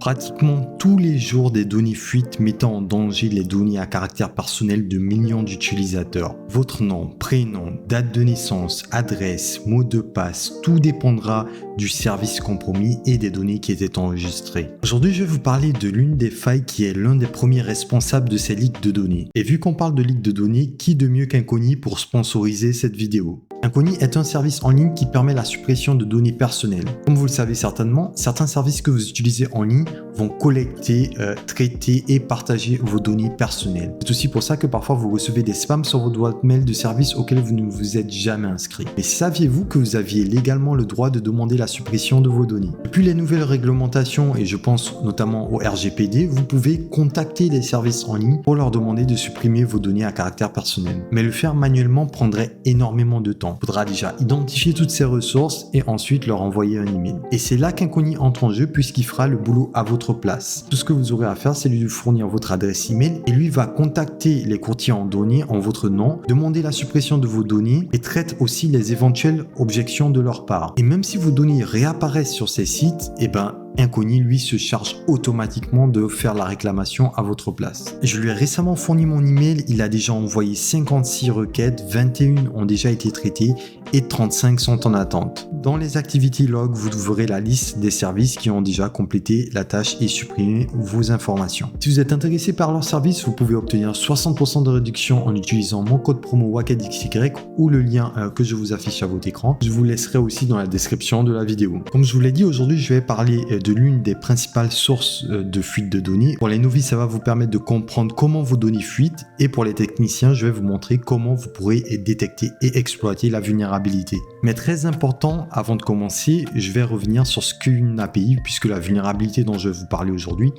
Pratiquement tous les jours, des données fuitent mettant en danger les données à caractère personnel de millions d'utilisateurs. Votre nom, prénom, date de naissance, adresse, mot de passe, tout dépendra du service compromis et des données qui étaient enregistrées. Aujourd'hui, je vais vous parler de l'une des failles qui est l'un des premiers responsables de ces leaks de données. Et vu qu'on parle de leaks de données, qui de mieux qu'Incogni pour sponsoriser cette vidéo? Incogni est un service en ligne qui permet la suppression de données personnelles. Comme vous le savez certainement, certains services que vous utilisez en ligne vont collecter, traiter et partager vos données personnelles. C'est aussi pour ça que parfois vous recevez des spams sur votre boîte mail de services auxquels vous ne vous êtes jamais inscrit. Mais saviez-vous que vous aviez légalement le droit de demander la suppression de vos données? Depuis les nouvelles réglementations, et je pense notamment au RGPD, vous pouvez contacter des services en ligne pour leur demander de supprimer vos données à caractère personnel. Mais le faire manuellement prendrait énormément de temps. Il faudra déjà identifier toutes ces ressources et ensuite leur envoyer un email. Et c'est là qu'Incogni entre en jeu puisqu'il fera le boulot à votre place. Tout ce que vous aurez à faire, c'est lui fournir votre adresse email et lui va contacter les courtiers en données en votre nom, demander la suppression de vos données et traite aussi les éventuelles objections de leur part. Et même si vos données réapparaissent sur ces sites, Incogni, lui, se charge automatiquement de faire la réclamation à votre place. Je lui ai récemment fourni mon email, il a déjà envoyé 56 requêtes, 21 ont déjà été traitées et 35 sont en attente. Dans les activity logs, vous verrez la liste des services qui ont déjà complété la tâche et supprimé vos informations. Si vous êtes intéressé par leur service, vous pouvez obtenir 60% de réduction en utilisant mon code promo WAKEDXY ou le lien que je vous affiche à votre écran. Je vous laisserai aussi dans la description de la vidéo. Comme je vous l'ai dit, aujourd'hui, je vais parler de l'une des principales sources de fuite de données. Pour les novices, ça va vous permettre de comprendre comment vos données fuitent et pour les techniciens, je vais vous montrer comment vous pourrez détecter et exploiter la vulnérabilité. Mais très important, avant de commencer, je vais revenir sur ce qu'est une API puisque la vulnérabilité dont je vais vous parler aujourd'hui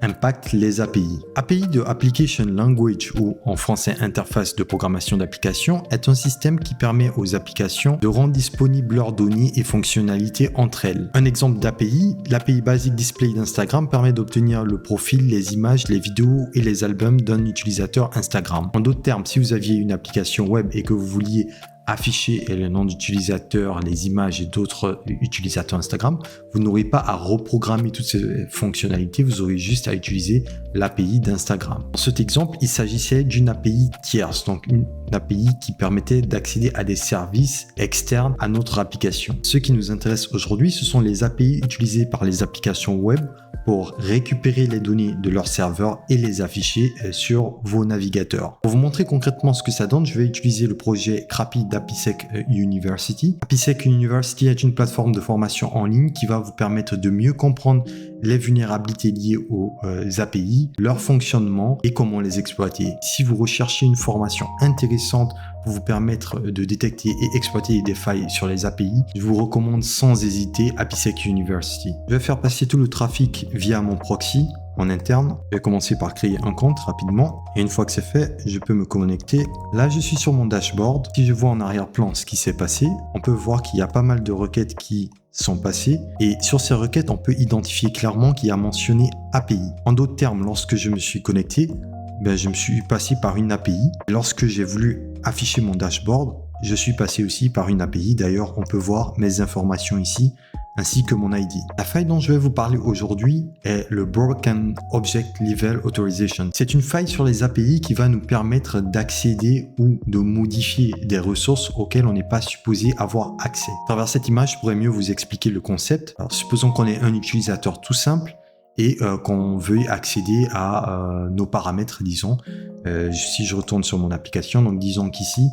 impacte les API. API de Application Language ou en français interface de programmation d'application est un système qui permet aux applications de rendre disponibles leurs données et fonctionnalités entre elles. Un exemple d'API, l'API Basic Display d'Instagram permet d'obtenir le profil, les images, les vidéos et les albums d'un utilisateur Instagram. En d'autres termes, si vous aviez une application web et que vous vouliez afficher le nom d'utilisateur, les images et d'autres utilisateurs Instagram, vous n'aurez pas à reprogrammer toutes ces fonctionnalités, vous aurez juste à utiliser l'API d'Instagram. Dans cet exemple, il s'agissait d'une API tierce, donc une API qui permettait d'accéder à des services externes à notre application. Ce qui nous intéresse aujourd'hui, ce sont les API utilisées par les applications web pour récupérer les données de leur serveur et les afficher sur vos navigateurs. Pour vous montrer concrètement ce que ça donne, je vais utiliser le projet Crappy d'AppySec University. AppySec University est une plateforme de formation en ligne qui va vous permettre de mieux comprendre les vulnérabilités liées aux API, leur fonctionnement et comment les exploiter. Si vous recherchez une formation intéressante pour vous permettre de détecter et exploiter des failles sur les API, je vous recommande sans hésiter AppySec University. Je vais faire passer tout le trafic via mon proxy en interne. Je vais commencer par créer un compte rapidement et une fois que c'est fait, je peux me connecter. Là, je suis sur mon dashboard. Si je vois en arrière-plan ce qui s'est passé, on peut voir qu'il y a pas mal de requêtes qui sont passées et sur ces requêtes, on peut identifier clairement qu'il y a mentionné API. En d'autres termes, lorsque je me suis connecté, je me suis passé par une API. Lorsque j'ai voulu afficher mon dashboard, je suis passé aussi par une API. D'ailleurs, on peut voir mes informations ici, ainsi que mon ID. La faille dont je vais vous parler aujourd'hui est le Broken Object Level Authorization. C'est une faille sur les API qui va nous permettre d'accéder ou de modifier des ressources auxquelles on n'est pas supposé avoir accès. À travers cette image, je pourrais mieux vous expliquer le concept. Alors, supposons qu'on est un utilisateur tout simple et qu'on veuille accéder à nos paramètres, disons. Si je retourne sur mon application, donc disons qu'ici,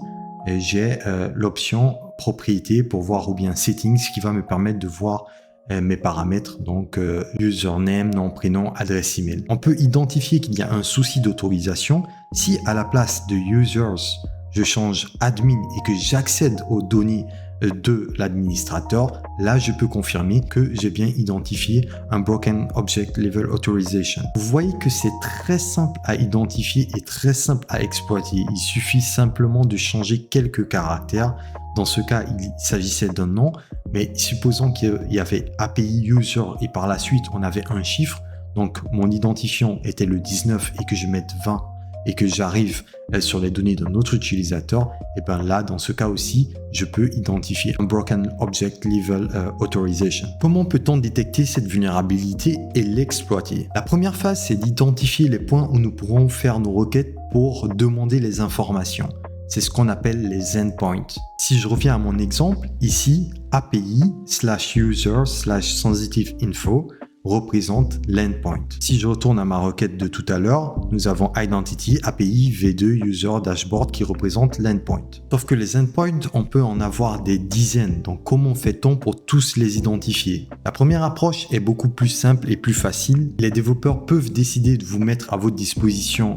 j'ai l'option propriété pour voir ou bien settings qui va me permettre de voir mes paramètres, donc username, nom, prénom, adresse email. On peut identifier qu'il y a un souci d'autorisation si à la place de users, je change admin et que j'accède aux données de l'administrateur, là je peux confirmer que j'ai bien identifié un Broken Object Level Authorization. Vous voyez que c'est très simple à identifier et très simple à exploiter. Il suffit simplement de changer quelques caractères. Dans ce cas, il s'agissait d'un nom, mais supposons qu'il y avait API user et par la suite on avait un chiffre, donc mon identifiant était le 19 et que je mette 20 et que j'arrive sur les données d'un autre utilisateur, et bien là, dans ce cas aussi, je peux identifier un Broken Object Level Authorization. Comment peut-on détecter cette vulnérabilité et l'exploiter? La première phase, c'est d'identifier les points où nous pourrons faire nos requêtes pour demander les informations. C'est ce qu'on appelle les endpoints. Si je reviens à mon exemple, ici, API/user/sensitive-info représente l'endpoint. Si je retourne à ma requête de tout à l'heure, nous avavons identity API v2 user dashboard qui représente l'endpoint. Sauf que les endpoints, on peut en avoir des dizaines. Donc comment fait-on pour tous les identifier? La première approche est beaucoup plus simple et plus facile. Les développeurs peuvent décider de vous mettre à votre disposition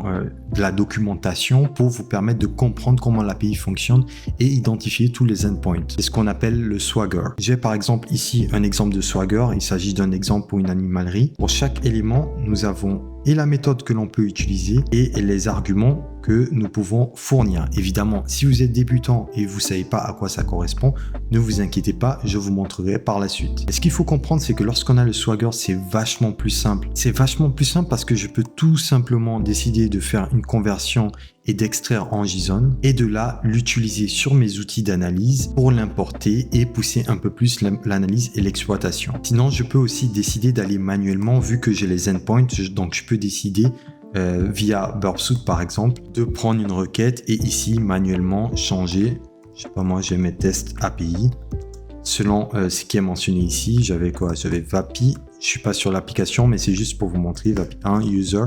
de la documentation pour vous permettre de comprendre comment l'API fonctionne et identifier tous les endpoints. C'est ce qu'on appelle le Swagger. J'ai par exemple ici un exemple de Swagger. Il s'agit d'un exemple pour une animalerie. Pour chaque élément, nous avons et la méthode que l'on peut utiliser et les arguments que nous pouvons fournir. Évidemment, si vous êtes débutant et vous ne savez pas à quoi ça correspond, ne vous inquiétez pas, je vous montrerai par la suite. Et ce qu'il faut comprendre, c'est que lorsqu'on a le Swagger, c'est vachement plus simple. C'est vachement plus simple parce que je peux tout simplement décider de faire une conversion et d'extraire en JSON et de là l'utiliser sur mes outils d'analyse pour l'importer et pousser un peu plus l'analyse et l'exploitation. Sinon, je peux aussi décider d'aller manuellement vu que j'ai les endpoints, donc je peux décider via Burpsuit par exemple de prendre une requête et ici manuellement changer, je sais pas moi, j'ai mes tests API selon ce qui est mentionné ici. J'avais quoi? J'avais VAPI, je suis pas sur l'application mais c'est juste pour vous montrer VAPI 1 user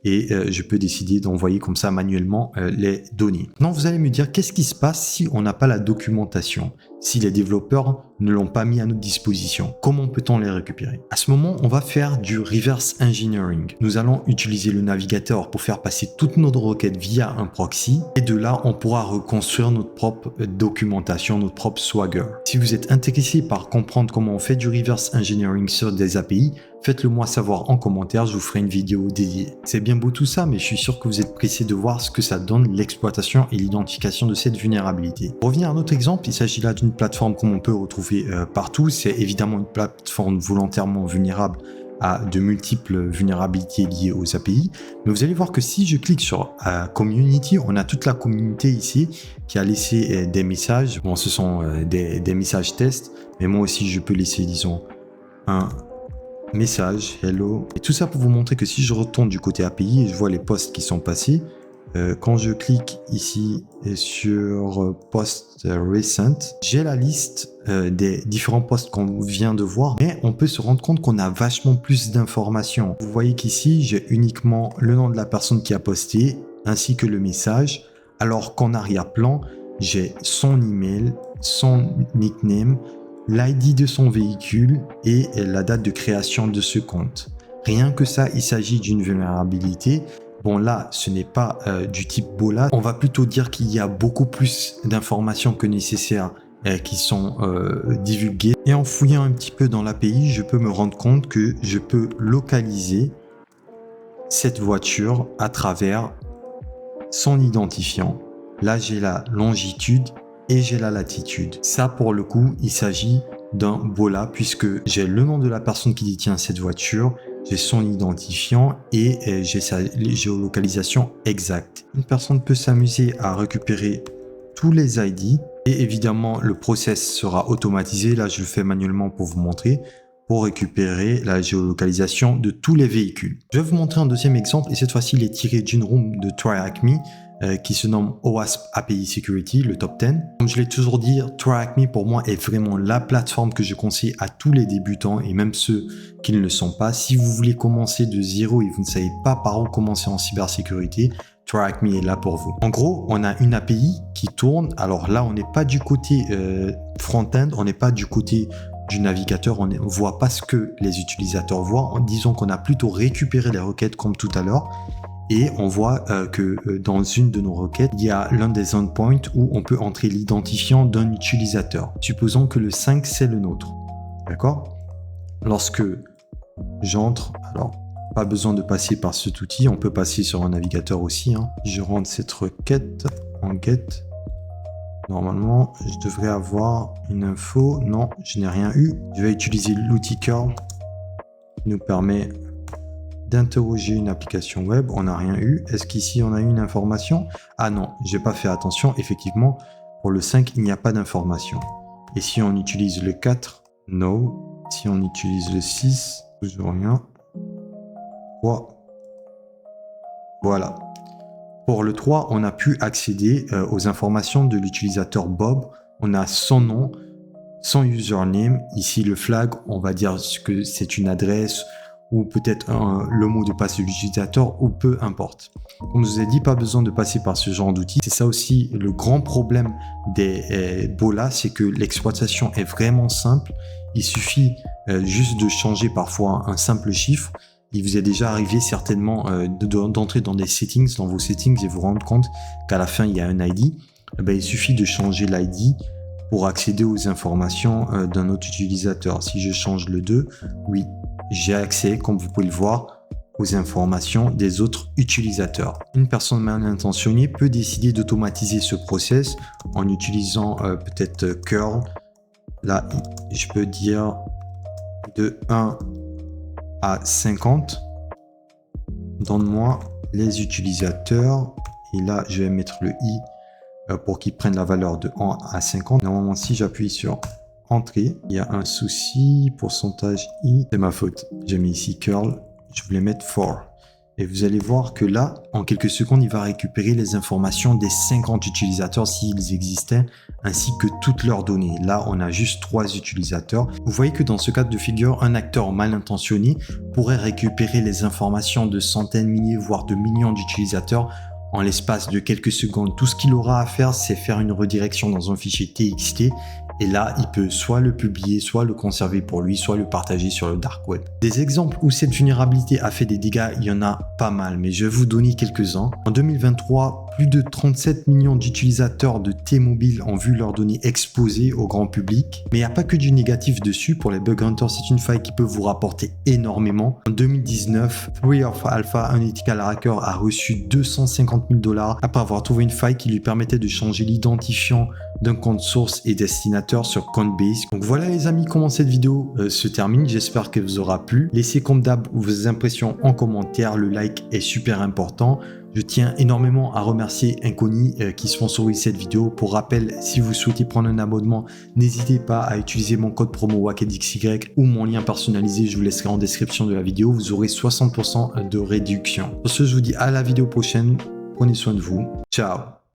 et je peux décider d'envoyer comme ça manuellement les données. Maintenant, vous allez me dire qu'est-ce qui se passe si on n'a pas la documentation, si les développeurs ne l'ont pas mis à notre disposition. Comment peut-on les récupérer? À ce moment, on va faire du reverse engineering. Nous allons utiliser le navigateur pour faire passer toutes nos requêtes via un proxy et de là, on pourra reconstruire notre propre documentation, notre propre Swagger. Si vous êtes intéressé par comprendre comment on fait du reverse engineering sur des API, faites-le moi savoir en commentaire, je vous ferai une vidéo dédiée. C'est bien beau tout ça, mais je suis sûr que vous êtes pressé de voir ce que ça donne, l'exploitation et l'identification de cette vulnérabilité. Pour revenir à un autre exemple, il s'agit là d'une plateforme comme on peut retrouver partout. C'est évidemment une plateforme volontairement vulnérable à de multiples vulnérabilités liées aux API. Mais vous allez voir que si je clique sur Community, on a toute la communauté ici qui a laissé des messages. Bon, ce sont des messages tests, mais moi aussi je peux laisser, disons, un message, hello. Et tout ça pour vous montrer que si je retourne du côté API et je vois les posts qui sont passés, quand je clique ici sur Post Recent, j'ai la liste des différents posts qu'on vient de voir, mais on peut se rendre compte qu'on a vachement plus d'informations. Vous voyez qu'ici, j'ai uniquement le nom de la personne qui a posté, ainsi que le message, alors qu'en arrière-plan, j'ai son email, son nickname, l'ID de son véhicule et la date de création de ce compte. Rien que ça, il s'agit d'une vulnérabilité. Bon là, ce n'est pas du type BOLA. On va plutôt dire qu'il y a beaucoup plus d'informations que nécessaire qui sont divulguées. Et en fouillant un petit peu dans l'API, je peux me rendre compte que je peux localiser cette voiture à travers son identifiant. Là, j'ai la longitude et j'ai la latitude. Ça, pour le coup, il s'agit d'un BOLA puisque j'ai le nom de la personne qui détient cette voiture, j'ai son identifiant et j'ai sa géolocalisation exacte. Une personne peut s'amuser à récupérer tous les ID et évidemment le process sera automatisé. Là, je le fais manuellement pour vous montrer, pour récupérer la géolocalisation de tous les véhicules. Je vais vous montrer un deuxième exemple et cette fois-ci il est tiré d'une room de TryHackMe qui se nomme OWASP API Security, le top 10. Comme je l'ai toujours dit, TryHackMe pour moi est vraiment la plateforme que je conseille à tous les débutants et même ceux qui ne le sont pas. Si vous voulez commencer de zéro et vous ne savez pas par où commencer en cybersécurité, TryHackMe est là pour vous. En gros, on a une API qui tourne. Alors là, on n'est pas du côté front-end, on n'est pas du côté du navigateur, on ne voit pas ce que les utilisateurs voient. Disons qu'on a plutôt récupéré les requêtes comme tout à l'heure. Et on voit que dans une de nos requêtes, il y a l'un des endpoints où on peut entrer l'identifiant d'un utilisateur. Supposons que le 5, c'est le nôtre. D'accord? Lorsque j'entre, alors pas besoin de passer par cet outil, on peut passer sur un navigateur aussi. Je rentre cette requête en get. Normalement, je devrais avoir une info. Non, je n'ai rien eu. Je vais utiliser l'outil curl qui nous permet d'interroger une application web, on n'a rien eu. Est-ce qu'ici on a eu une information? Ah non, j'ai pas fait attention, effectivement, pour le 5, il n'y a pas d'information. Et si on utilise le 4, no. Si on utilise le 6, toujours rien. 3, voilà. Pour le 3, on a pu accéder aux informations de l'utilisateur Bob. On a son nom, son username. Ici, le flag, on va dire que c'est une adresse ou peut-être le mot de passe de l'utilisateur ou peu importe. Comme je vous ai dit, pas besoin de passer par ce genre d'outils. C'est ça aussi le grand problème des BOLA, c'est que l'exploitation est vraiment simple. Il suffit juste de changer parfois un simple chiffre. Il vous est déjà arrivé certainement d'entrer dans des settings, dans vos settings et vous rendre compte qu'à la fin il y a un ID. Il suffit de changer l'ID pour accéder aux informations d'un autre utilisateur. Si je change le 2, oui, j'ai accès, comme vous pouvez le voir, aux informations des autres utilisateurs. Une personne mal intentionnée peut décider d'automatiser ce process en utilisant peut-être curl. Là, je peux dire de 1 à 50. Donne-moi les utilisateurs. Et là, je vais mettre le i pour qu'ils prennent la valeur de 1 à 50. Normalement, si j'appuie sur entrée, il y a un souci, pourcentage i, c'est ma faute. J'ai mis ici curl, je voulais mettre for. Et vous allez voir que là, en quelques secondes, il va récupérer les informations des 50 utilisateurs s'ils existaient, ainsi que toutes leurs données. Là, on a juste 3 utilisateurs. Vous voyez que dans ce cas de figure, un acteur mal intentionné pourrait récupérer les informations de centaines, milliers, voire de millions d'utilisateurs en l'espace de quelques secondes. Tout ce qu'il aura à faire, c'est faire une redirection dans un fichier TXT. Et là, il peut soit le publier, soit le conserver pour lui, soit le partager sur le dark web. Des exemples où cette vulnérabilité a fait des dégâts, il y en a pas mal, mais je vais vous donner quelques-uns. En 2023, plus de 37 millions d'utilisateurs de T-Mobile ont vu leurs données exposées au grand public. Mais il n'y a pas que du négatif dessus. Pour les bug hunters, c'est une faille qui peut vous rapporter énormément. En 2019, 3of Alpha, un ethical hacker, a reçu 250 000 $ après avoir trouvé une faille qui lui permettait de changer l'identifiant d'un compte source et destinataire sur Coinbase. Donc voilà les amis, comment cette vidéo se termine. J'espère qu'elle vous aura plu. Laissez comme d'hab vos impressions en commentaire. Le like est super important. Je tiens énormément à remercier Inconi qui sponsorise cette vidéo. Pour rappel, si vous souhaitez prendre un abonnement, n'hésitez pas à utiliser mon code promo WACKEDXY ou mon lien personnalisé, je vous laisserai en description de la vidéo. Vous aurez 60% de réduction. Pour ce, je vous dis à la vidéo prochaine. Prenez soin de vous. Ciao.